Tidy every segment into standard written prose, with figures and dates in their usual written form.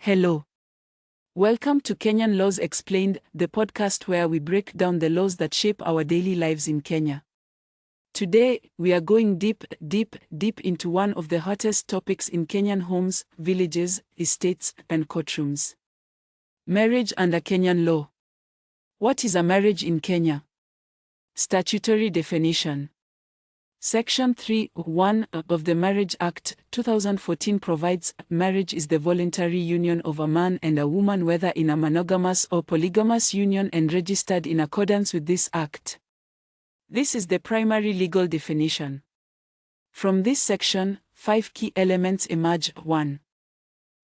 Hello. Welcome to Kenyan Laws Explained, the podcast where we break down the laws that shape our daily lives in Kenya. Today, we are going deep into one of the hottest topics in Kenyan homes, villages, estates, and courtrooms. Marriage under Kenyan law. What is a marriage in Kenya? Statutory definition. Section 3(1) of the Marriage Act, 2014 provides, marriage is the voluntary union of a man and a woman whether in a monogamous or polygamous union and registered in accordance with this act. This is the primary legal definition. From this section, 5 key elements emerge. 1.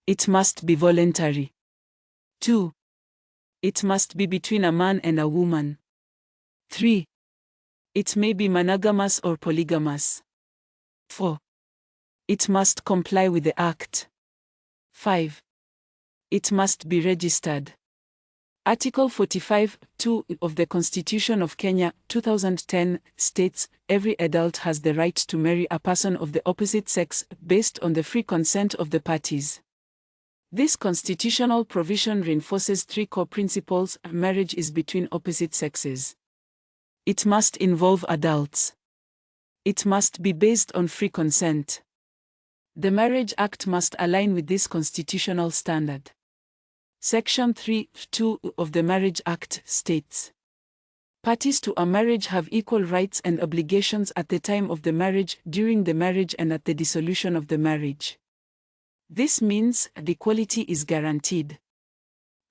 It must be voluntary. 2. It must be between a man and a woman. 3. It may be monogamous or polygamous. 4. It must comply with the Act. 5. It must be registered. Article 45(2) of the Constitution of Kenya, 2010, states, every adult has the right to marry a person of the opposite sex, based on the free consent of the parties. This constitutional provision reinforces 3 core principles. Marriage is between opposite sexes. It must involve adults. It must be based on free consent. The Marriage Act must align with this constitutional standard. Section 3(2) of the Marriage Act states, parties to a marriage have equal rights and obligations at the time of the marriage, during the marriage and at the dissolution of the marriage. This means equality is guaranteed.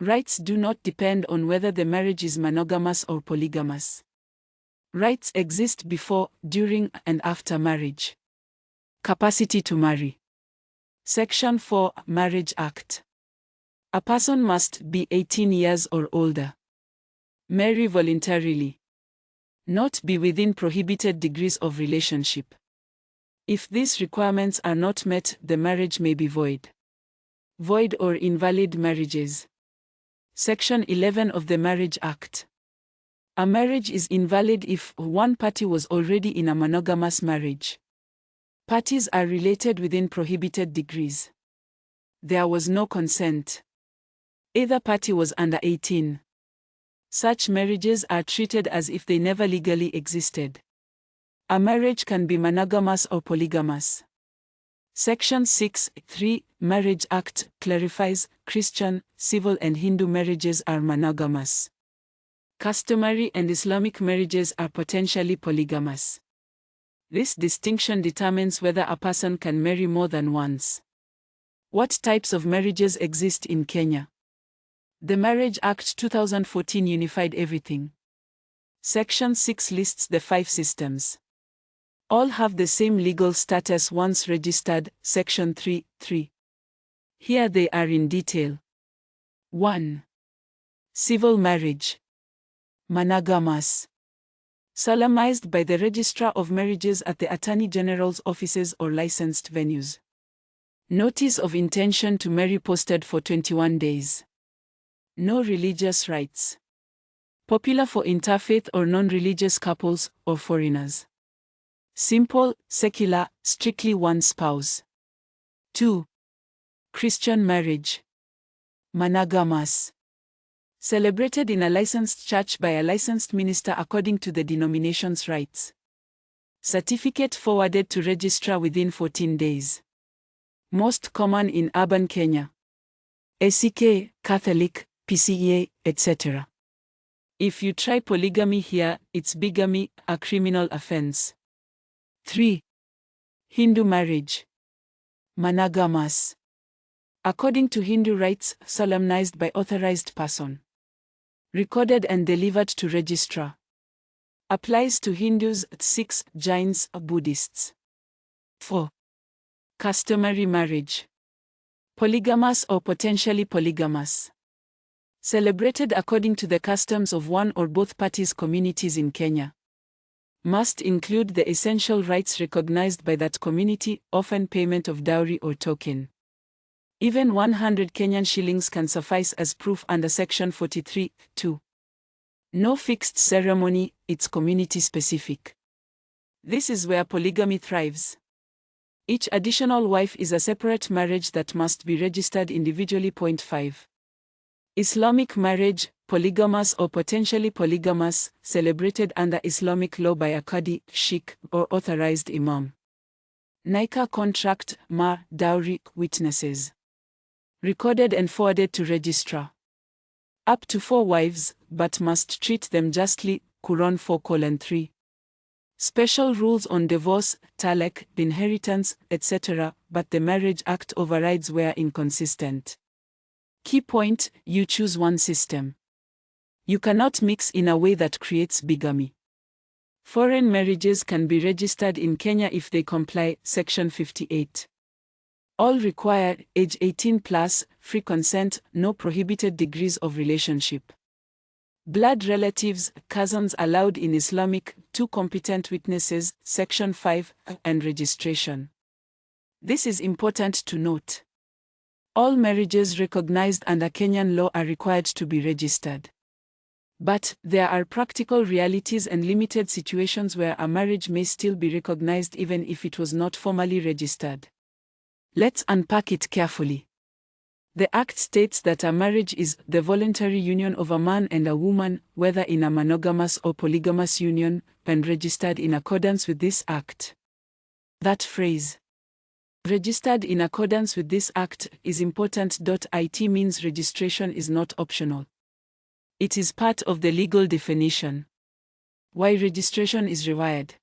Rights do not depend on whether the marriage is monogamous or polygamous. Rights exist before, during, and after marriage. Capacity to marry. Section 4, Marriage Act. A person must be 18 years or older. Marry voluntarily. Not be within prohibited degrees of relationship. If these requirements are not met, the marriage may be void. Void or invalid marriages. Section 11 of the Marriage Act. A marriage is invalid if one party was already in a monogamous marriage. Parties are related within prohibited degrees. There was no consent. Either party was under 18. Such marriages are treated as if they never legally existed. A marriage can be monogamous or polygamous. Section 6(3) Marriage Act clarifies, Christian, civil and Hindu marriages are monogamous. Customary and Islamic marriages are potentially polygamous. This distinction determines whether a person can marry more than once. What types of marriages exist in Kenya? The Marriage Act 2014 unified everything. Section 6 lists the 5 systems. All have the same legal status once registered. Section 3(3). Here they are in detail. 1. Civil marriage. Monogamous. Solemnized by the Registrar of Marriages at the Attorney General's offices or licensed venues. Notice of intention to marry posted for 21 days. No religious rites. Popular for interfaith or non-religious couples or foreigners. Simple, secular, strictly one spouse. 2. Christian marriage. Monogamous. Celebrated in a licensed church by a licensed minister according to the denomination's rites. Certificate forwarded to registrar within 14 days. Most common in urban Kenya. ACK, Catholic, PCEA, etc. If you try polygamy here, it's bigamy, a criminal offense. 3. Hindu marriage. Monogamous. According to Hindu rites, solemnized by authorized person. Recorded and delivered to registrar. Applies to Hindus, Sikhs, Jains, Buddhists. 4. Customary marriage. Polygamous or potentially polygamous. Celebrated according to the customs of one or both parties' communities in Kenya. Must include the essential rights recognized by that community, often payment of dowry or token. Even 100 Kenyan shillings can suffice as proof under Section 43(2). No fixed ceremony, it's community specific. This is where polygamy thrives. Each additional wife is a separate marriage that must be registered individually. Point 5. Islamic marriage, polygamous or potentially polygamous, celebrated under Islamic law by a qadi, sheikh, or authorized imam. Nikah contract, mahr, dowry, witnesses. Recorded and forwarded to registrar. Up to 4 wives, but must treat them justly. Quran 4:3. Special rules on divorce, talaq, inheritance, etc., but the Marriage Act overrides where inconsistent. Key point: you choose one system. You cannot mix in a way that creates bigamy. Foreign marriages can be registered in Kenya if they comply. Section 58. All require age 18 plus, free consent, no prohibited degrees of relationship. Blood relatives, cousins allowed in Islamic, 2 competent witnesses, Section 5, and registration. This is important to note. All marriages recognized under Kenyan law are required to be registered. But there are practical realities and limited situations where a marriage may still be recognized even if it was not formally registered. Let's unpack it carefully. The Act states that a marriage is the voluntary union of a man and a woman, whether in a monogamous or polygamous union, and registered in accordance with this Act. That phrase, registered in accordance with this Act, is important. It means registration is not optional. It is part of the legal definition. Why registration is required?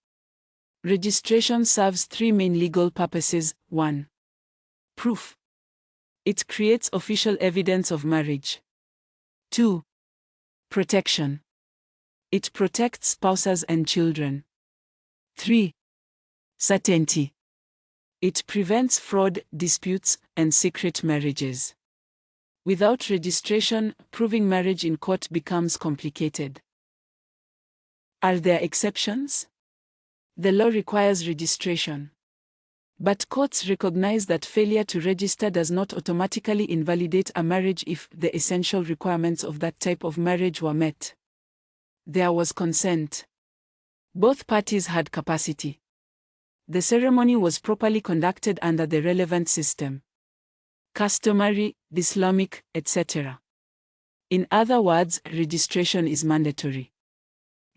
Registration serves 3 main legal purposes. 1. Proof. It creates official evidence of marriage. 2. Protection. It protects spouses and children. 3. Certainty. It prevents fraud, disputes, and secret marriages. Without registration, proving marriage in court becomes complicated. Are there exceptions? The law requires registration. But courts recognize that failure to register does not automatically invalidate a marriage if the essential requirements of that type of marriage were met. There was consent. Both parties had capacity. The ceremony was properly conducted under the relevant system. Customary, Islamic, etc. In other words, registration is mandatory.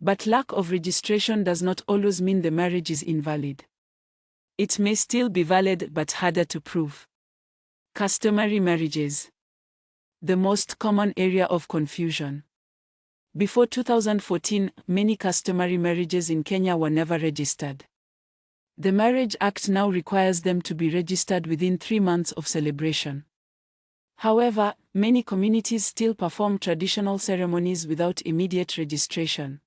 But lack of registration does not always mean the marriage is invalid. It may still be valid but harder to prove. Customary marriages. The most common area of confusion. Before 2014, many customary marriages in Kenya were never registered. The Marriage Act now requires them to be registered within 3 months of celebration. However, many communities still perform traditional ceremonies without immediate registration.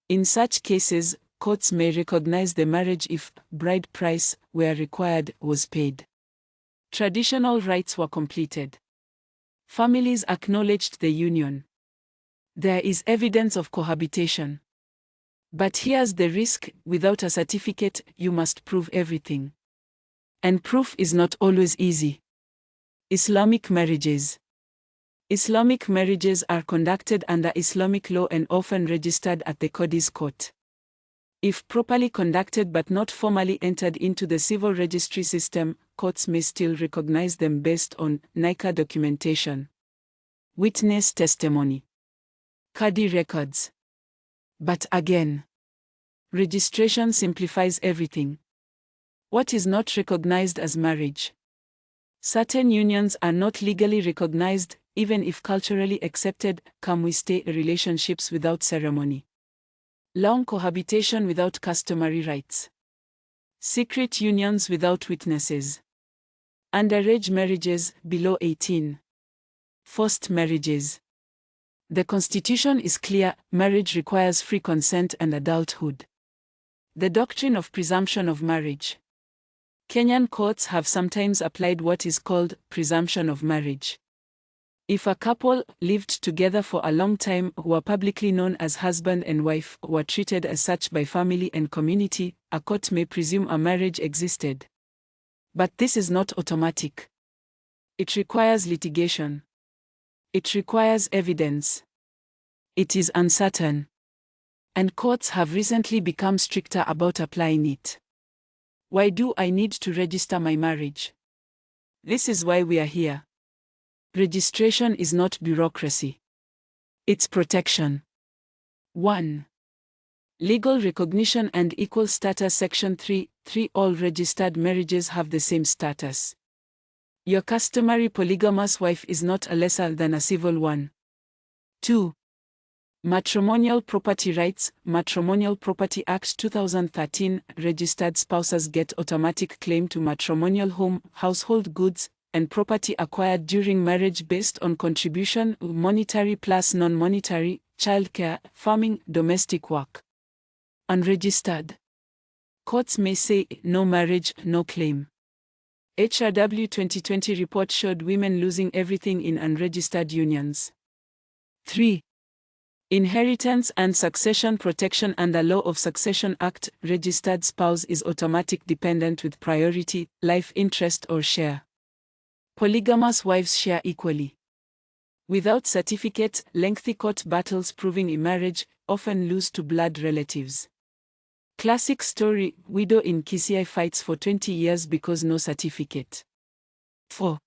In such cases, courts may recognize the marriage if bride price, where required, was paid. Traditional rites were completed. Families acknowledged the union. There is evidence of cohabitation. But here's the risk: without a certificate, you must prove everything. And proof is not always easy. Islamic marriages. Islamic marriages are conducted under Islamic law and often registered at the Qadi's court. If properly conducted but not formally entered into the civil registry system, courts may still recognize them based on nikah documentation, witness testimony, Qadi records. But again, registration simplifies everything. What is not recognized as marriage? Certain unions are not legally recognized, even if culturally accepted. Can we stay relationships without ceremony? Long cohabitation without customary rites. Secret unions without witnesses. Underage marriages, below 18. Forced marriages. The Constitution is clear: marriage requires free consent and adulthood. The doctrine of presumption of marriage. Kenyan courts have sometimes applied what is called presumption of marriage. If a couple lived together for a long time, who are publicly known as husband and wife, were treated as such by family and community, a court may presume a marriage existed. But this is not automatic. It requires litigation. It requires evidence. It is uncertain. And courts have recently become stricter about applying it. Why do I need to register my marriage? This is why we are here. Registration is not bureaucracy. It's protection. 1. Legal recognition and equal status. Section 3. All registered marriages have the same status. Your customary polygamous wife is not a lesser than a civil one. 2. Matrimonial property rights. Matrimonial Property Act 2013. Registered spouses get automatic claim to matrimonial home, household goods, and property acquired during marriage based on contribution, monetary plus non-monetary, childcare, farming, domestic work. Unregistered. Courts may say, no marriage, no claim. HRW 2020 report showed women losing everything in unregistered unions. 3. Inheritance and succession protection. Under Law of Succession Act, registered spouse is automatic dependent with priority, life interest or share. Polygamous wives share equally. Without certificate, lengthy court battles proving a marriage often lose to blood relatives. Classic story, widow in Kisii fights for 20 years because no certificate. 4.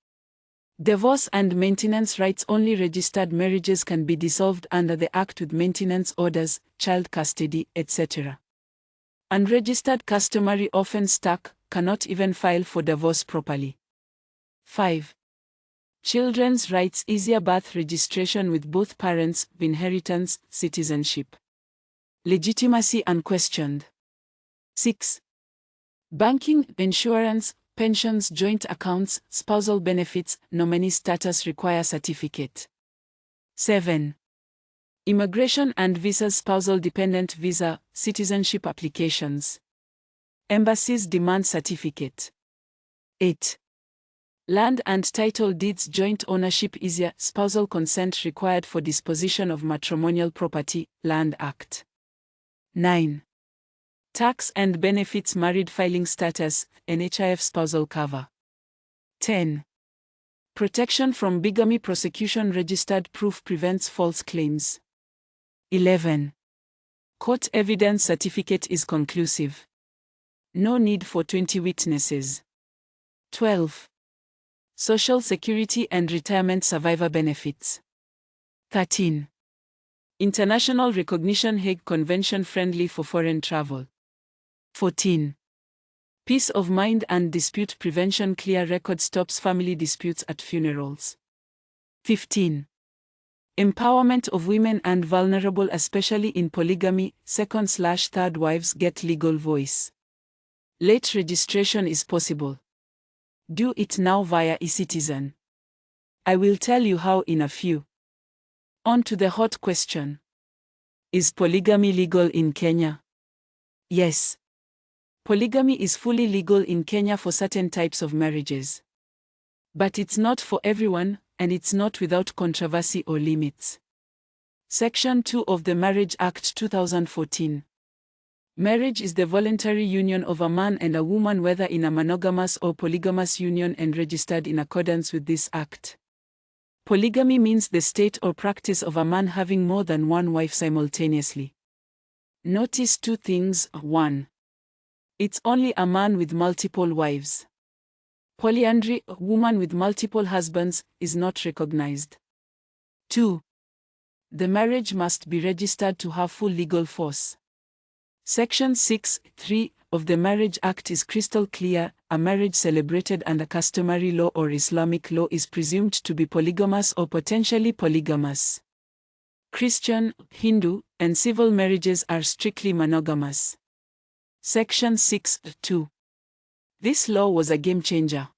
Divorce and maintenance rights. Only registered marriages can be dissolved under the Act with maintenance orders, child custody, etc. Unregistered customary often stuck, cannot even file for divorce properly. 5. Children's rights. Easier birth registration with both parents, inheritance, citizenship. Legitimacy unquestioned. 6. Banking, insurance, pensions, joint accounts, spousal benefits, nominee status require certificate. 7. Immigration and visas. Spousal dependent visa, citizenship applications. Embassies demand certificate. 8. Land and title deeds. Joint ownership easier. Spousal consent required for disposition of matrimonial property, Land Act. 9. Tax and benefits. Married filing status, NHIF spousal cover. 10. Protection from bigamy prosecution. Registered proof prevents false claims. 11. Court evidence certificate is conclusive. No need for 20 witnesses. 12. Social Security and Retirement Survivor Benefits. 13. International recognition. Hague Convention friendly for foreign travel. 14. Peace of mind and dispute prevention. Clear record stops family disputes at funerals. 15. Empowerment of women and vulnerable, especially in polygamy. Second/third wives get legal voice. Late registration is possible. Do it now via eCitizen. I will tell you how in a few. On to the hot question. Is polygamy legal in Kenya? Yes. Polygamy is fully legal in Kenya for certain types of marriages. But it's not for everyone, and it's not without controversy or limits. Section 2 of the Marriage Act 2014. Marriage is the voluntary union of a man and a woman, whether in a monogamous or polygamous union, and registered in accordance with this act. Polygamy means the state or practice of a man having more than one wife simultaneously. Notice two things. 1. It's only a man with multiple wives. Polyandry, a woman with multiple husbands, is not recognized. 2. The marriage must be registered to have full legal force. Section 6(3) of the Marriage Act is crystal clear. A marriage celebrated under customary law or Islamic law is presumed to be polygamous or potentially polygamous. Christian, Hindu, and civil marriages are strictly monogamous. Section 6(2). This law was a game changer.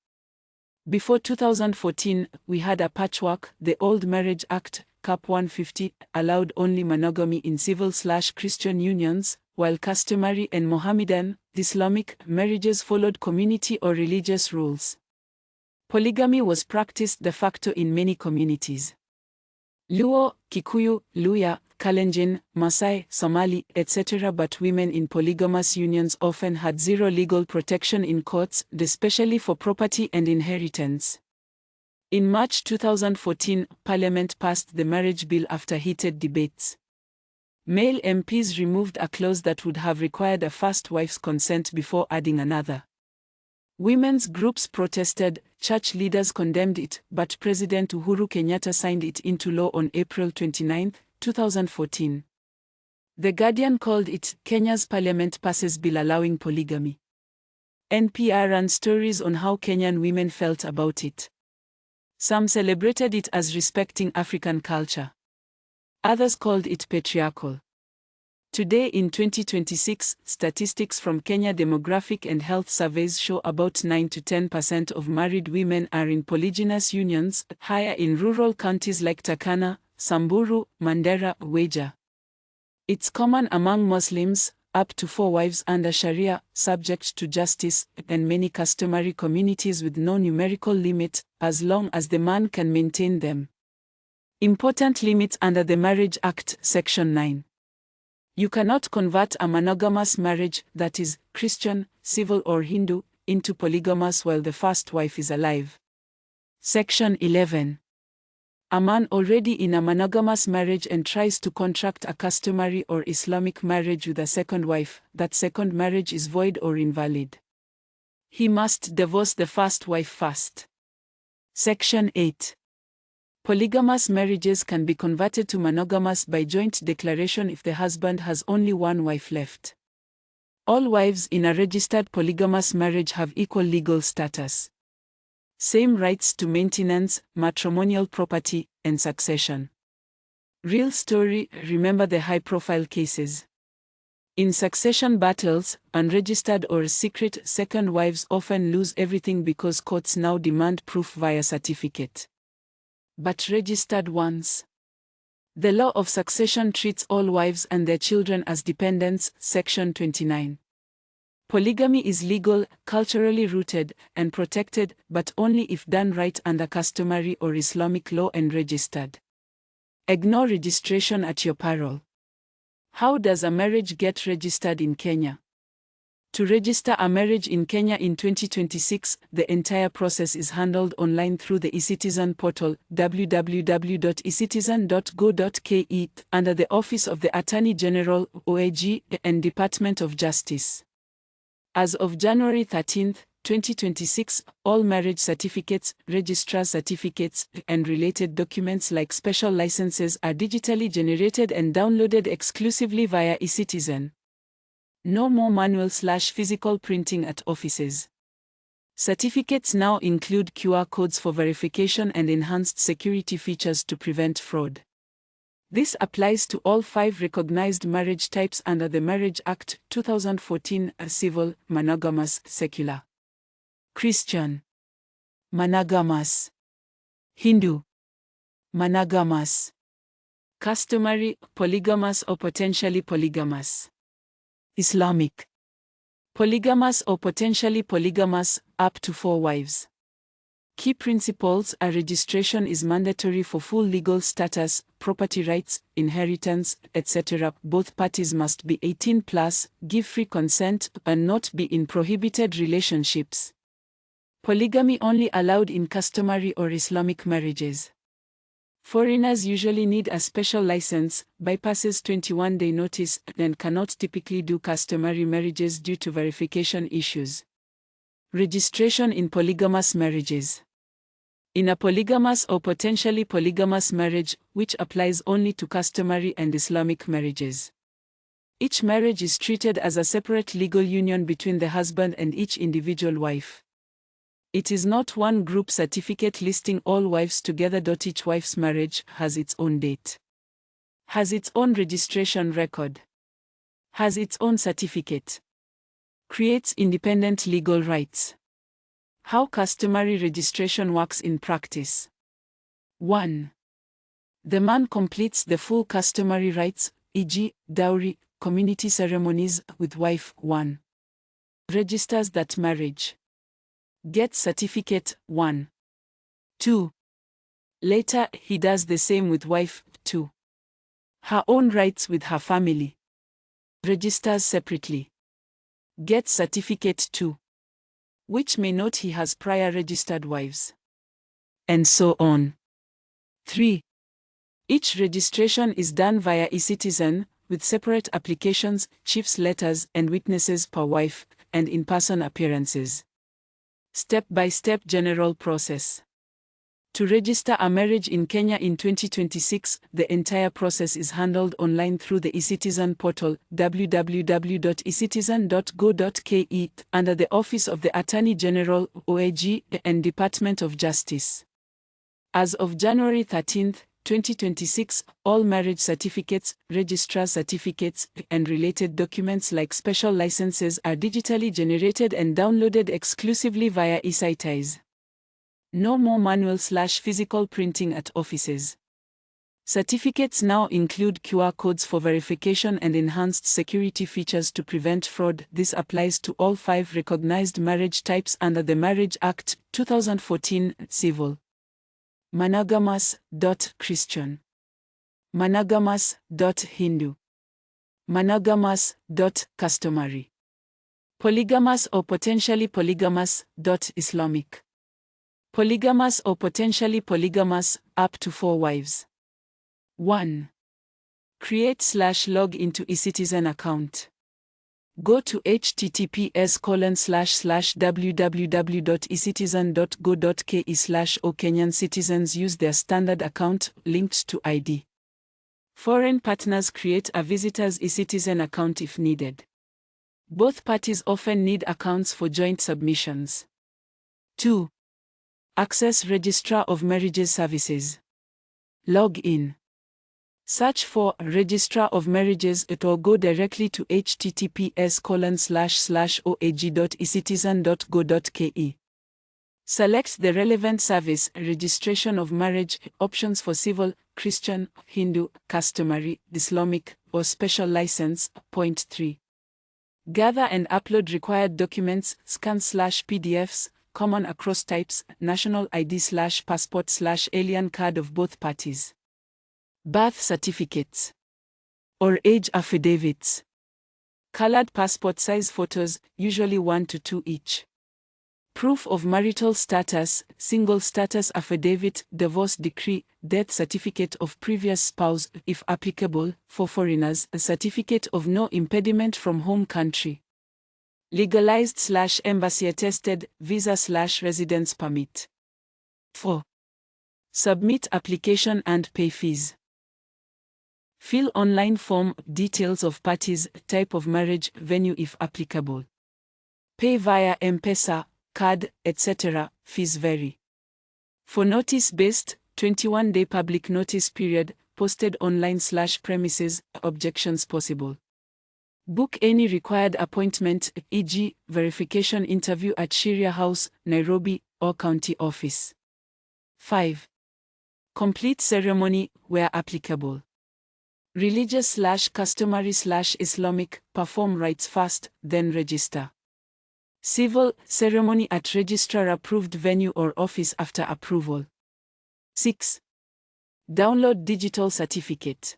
Before 2014, we had a patchwork. The old Marriage Act, Cap 150, allowed only monogamy in civil/Christian unions, while customary and Mohammedan, Islamic marriages followed community or religious rules. Polygamy was practiced de facto in many communities. Luo, Kikuyu, Luya, Kalenjin, Maasai, Somali, etc. But women in polygamous unions often had zero legal protection in courts, especially for property and inheritance. In March 2014, Parliament passed the marriage bill after heated debates. Male MPs removed a clause that would have required a first wife's consent before adding another. Women's groups protested, church leaders condemned it, but President Uhuru Kenyatta signed it into law on April 29, 2014. The Guardian called it, Kenya's parliament passes bill allowing polygamy. NPR ran stories on how Kenyan women felt about it. Some celebrated it as respecting African culture. Others called it patriarchal. Today in 2026, statistics from Kenya demographic and health surveys show about 9 to 10% of married women are in polygynous unions, higher in rural counties like Turkana, Samburu, Mandera, Wajir. It's common among Muslims, up to 4 wives under Sharia, subject to justice, and many customary communities with no numerical limit, as long as the man can maintain them. Important limits under the Marriage Act, Section 9. You cannot convert a monogamous marriage, that is, Christian, civil or Hindu, into polygamous while the first wife is alive. Section 11. A man already in a monogamous marriage and tries to contract a customary or Islamic marriage with a second wife, that second marriage is void or invalid. He must divorce the first wife first. Section 8. Polygamous marriages can be converted to monogamous by joint declaration if the husband has only one wife left. All wives in a registered polygamous marriage have equal legal status. Same rights to maintenance, matrimonial property, and succession. Real story, remember the high-profile cases. In succession battles, unregistered or secret second wives often lose everything because courts now demand proof via certificate. But registered ones. The law of succession treats all wives and their children as dependents, Section 29. Polygamy is legal, culturally rooted, and protected, but only if done right under customary or Islamic law and registered. Ignore registration at your peril. How does a marriage get registered in Kenya? To register a marriage in Kenya in 2026, the entire process is handled online through the eCitizen portal, www.ecitizen.go.ke, under the Office of the Attorney General, OAG, and Department of Justice. As of January 13, 2026, all marriage certificates, registrar certificates, and related documents like special licenses are digitally generated and downloaded exclusively via eCitizen. No more manual/physical printing at offices. Certificates now include QR codes for verification and enhanced security features to prevent fraud. This applies to all 5 recognized marriage types under the Marriage Act, 2014, civil, monogamous, secular. Christian. Monogamous. Hindu. Monogamous. Customary, polygamous or potentially polygamous. Islamic. Polygamous or potentially polygamous, up to 4 wives. Key principles: a registration is mandatory for full legal status, property rights, inheritance, etc. Both parties must be 18 plus, give free consent, and not be in prohibited relationships. Polygamy only allowed in customary or Islamic marriages. Foreigners usually need a special license, bypasses 21-day notice, and cannot typically do customary marriages due to verification issues. Registration in polygamous marriages. In a polygamous or potentially polygamous marriage, which applies only to customary and Islamic marriages, each marriage is treated as a separate legal union between the husband and each individual wife. It is not one group certificate listing all wives together. Each wife's marriage has its own date, has its own registration record, has its own certificate, creates independent legal rights. How customary registration works in practice. 1. The man completes the full customary rights, e.g., dowry, community ceremonies, with wife 1. Registers that marriage. Gets certificate 1. 2. Later, he does the same with wife 2. Her own rights with her family. Registers separately. Gets certificate 2. Which may note he has prior registered wives. And so on. 3. Each registration is done via eCitizen, with separate applications, chief's letters, and witnesses per wife, and in-person appearances. Step-by-step general process. To register a marriage in Kenya in 2026, the entire process is handled online through the eCitizen portal, www.ecitizen.go.ke, under the Office of the Attorney General, OAG, and Department of Justice. As of January 13, 2026, all marriage certificates, registrar certificates, and related documents like special licenses are digitally generated and downloaded exclusively via eCitizen. No more manual/physical printing at offices. Certificates now include QR codes for verification and enhanced security features to prevent fraud. This applies to all 5 recognized marriage types under the Marriage Act, 2014, Civil. Monogamous, Christian. Monogamous, Hindu. Monogamous, customary. Polygamous or potentially polygamous, Islamic. Polygamous or potentially polygamous, up to 4 wives. 1. Create/log into eCitizen account. Go to https://www.ecitizen.go.ke/. Kenyan citizens use their standard account, linked to ID. Foreign partners create a visitor's eCitizen account if needed. Both parties often need accounts for joint submissions. 2. Access Registrar of Marriages Services. Log in. Search for Registrar of Marriages or go directly to https://oag.ecitizen.go.ke. Select the relevant service, Registration of Marriage, options for civil, Christian, Hindu, customary, Islamic, or special license. Point 3. Gather and upload required documents, scans/PDFs, common across types, national ID/passport/alien card of both parties. Birth certificates. Or age affidavits. Colored passport size photos, usually 1 to 2 each. Proof of marital status, single status affidavit, divorce decree, death certificate of previous spouse, if applicable, for foreigners, a certificate of no impediment from home country. Legalized/embassy attested, visa/residence permit. 4. Submit application and pay fees. Fill online form, details of parties, type of marriage, venue if applicable. Pay via M-Pesa, card, etc., fees vary. For notice-based, 21-day public notice period, posted online/premises, objections possible. Book any required appointment, e.g., verification interview at Sheria House, Nairobi, or county office. 5. Complete ceremony, where applicable. Religious/customary/Islamic, perform rites first, then register. Civil, ceremony at registrar-approved venue or office after approval. 6. Download digital certificate.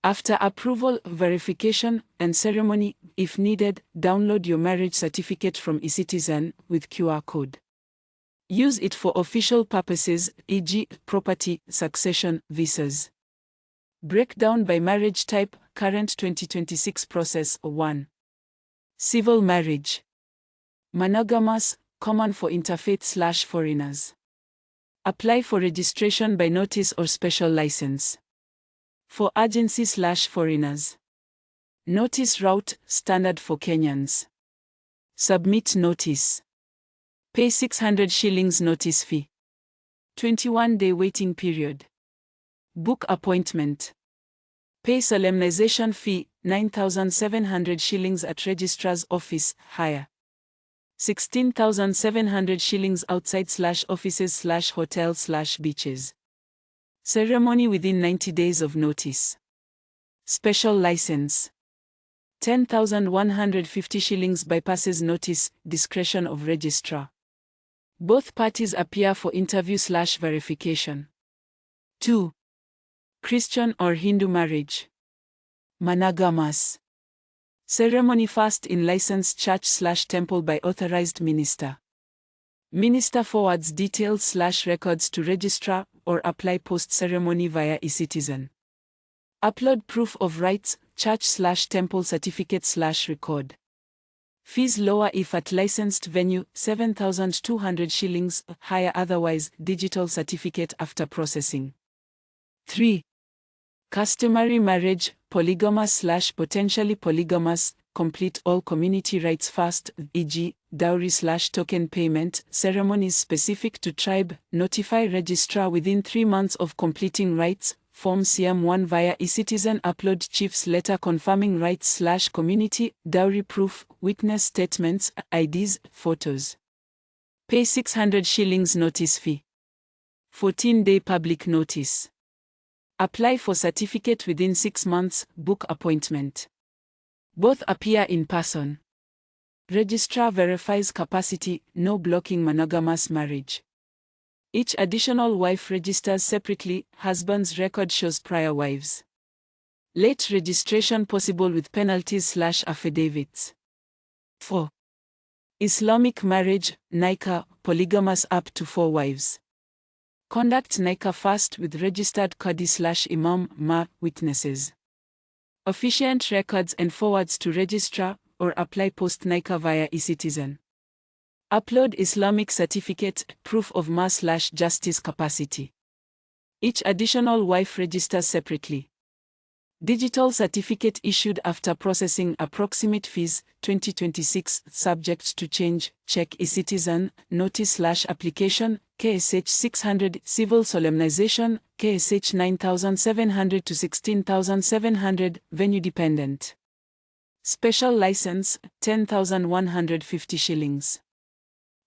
After approval, verification, and ceremony, if needed, download your marriage certificate from eCitizen with QR code. Use it for official purposes, e.g., property, succession, visas. Breakdown by marriage type, current 2026 process. 1. Civil marriage. Monogamous, common for interfaith/foreigners. Apply for registration by notice or special license. For agency/foreigners. Notice route, standard for Kenyans. Submit notice. Pay 600 shillings notice fee. 21-day waiting period. Book appointment. Pay solemnization fee, 9,700 shillings at registrar's office, hire. 16,700 shillings outside/offices/hotels/beaches. Ceremony within 90 days of notice. Special license. 10,150 shillings bypasses notice, discretion of registrar. Both parties appear for interview/verification. 2. Christian or Hindu marriage. Monogamous. Ceremony first in licensed church/temple by authorized minister. Minister forwards details/records to registrar or apply post-ceremony via eCitizen. Upload proof of rights, church/temple certificate/record. Fees lower if at licensed venue, 7,200 shillings, higher otherwise, digital certificate after processing. 3. Customary marriage, polygamous/potentially polygamous, complete all community rites first, e.g., dowry/token payment, ceremonies specific to tribe, notify registrar within 3 months of completing rites, Form CM1 via eCitizen, upload chief's letter confirming rights/community, dowry proof, witness statements, IDs, photos. Pay 600 shillings notice fee. 14-day public notice. Apply for certificate within 6 months, book appointment. Both appear in person. Registrar verifies capacity, no blocking monogamous marriage. Each additional wife registers separately, husband's record shows prior wives. Late registration possible with penalties/affidavits. 4. Islamic marriage, nikah, polygamous up to 4 wives. Conduct nikah first with registered qadi/imam, witnesses. Officiant records and forwards to registrar, or apply post-nikah via eCitizen. Upload Islamic certificate, proof of ma/justice capacity. Each additional wife registers separately. Digital certificate issued after processing. Approximate fees, 2026, subject to change, check eCitizen, notice/application, KSH 600, civil solemnization, KSH 9,700 to 16,700, venue dependent. Special license, 10,150 shillings.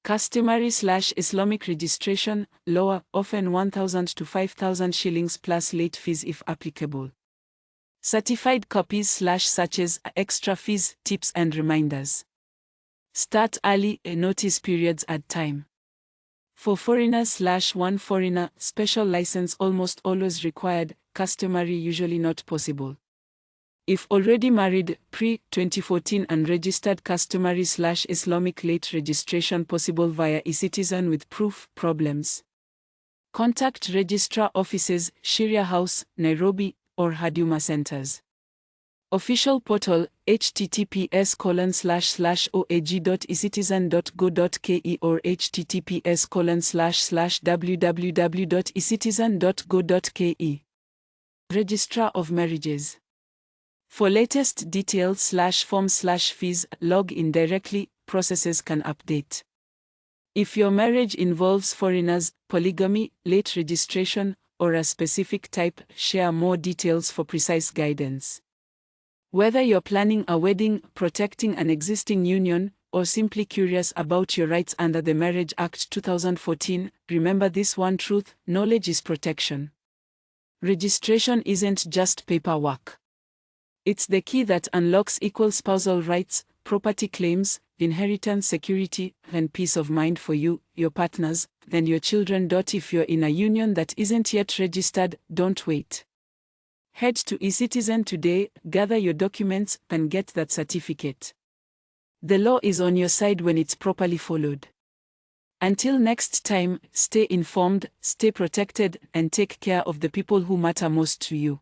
Customary/Islamic registration, lower, often 1,000 to 5,000 shillings plus late fees if applicable. Certified copies/searches, extra fees, tips and reminders. Start early, notice periods add time. For foreigners/one foreigner, special license almost always required, customary usually not possible. If already married, pre-2014 unregistered customary/Islamic late registration possible via eCitizen with proof, problems. Contact registrar offices, Sharia House, Nairobi, or Huduma centers. Official portal, https://oag.ecitizen.go.ke or https://www.ecitizen.go.ke. Registrar of Marriages. For latest details/forms/fees, log in directly, processes can update. If your marriage involves foreigners, polygamy, late registration, or a specific type, share more details for precise guidance. Whether you're planning a wedding, protecting an existing union, or simply curious about your rights under the Marriage Act 2014, remember this one truth: knowledge is protection. Registration isn't just paperwork. It's the key that unlocks equal spousal rights, property claims, inheritance security, and peace of mind for you, your partners, and your children. If you're in a union that isn't yet registered, don't wait. Head to eCitizen today, gather your documents, and get that certificate. The law is on your side when it's properly followed. Until next time, stay informed, stay protected, and take care of the people who matter most to you.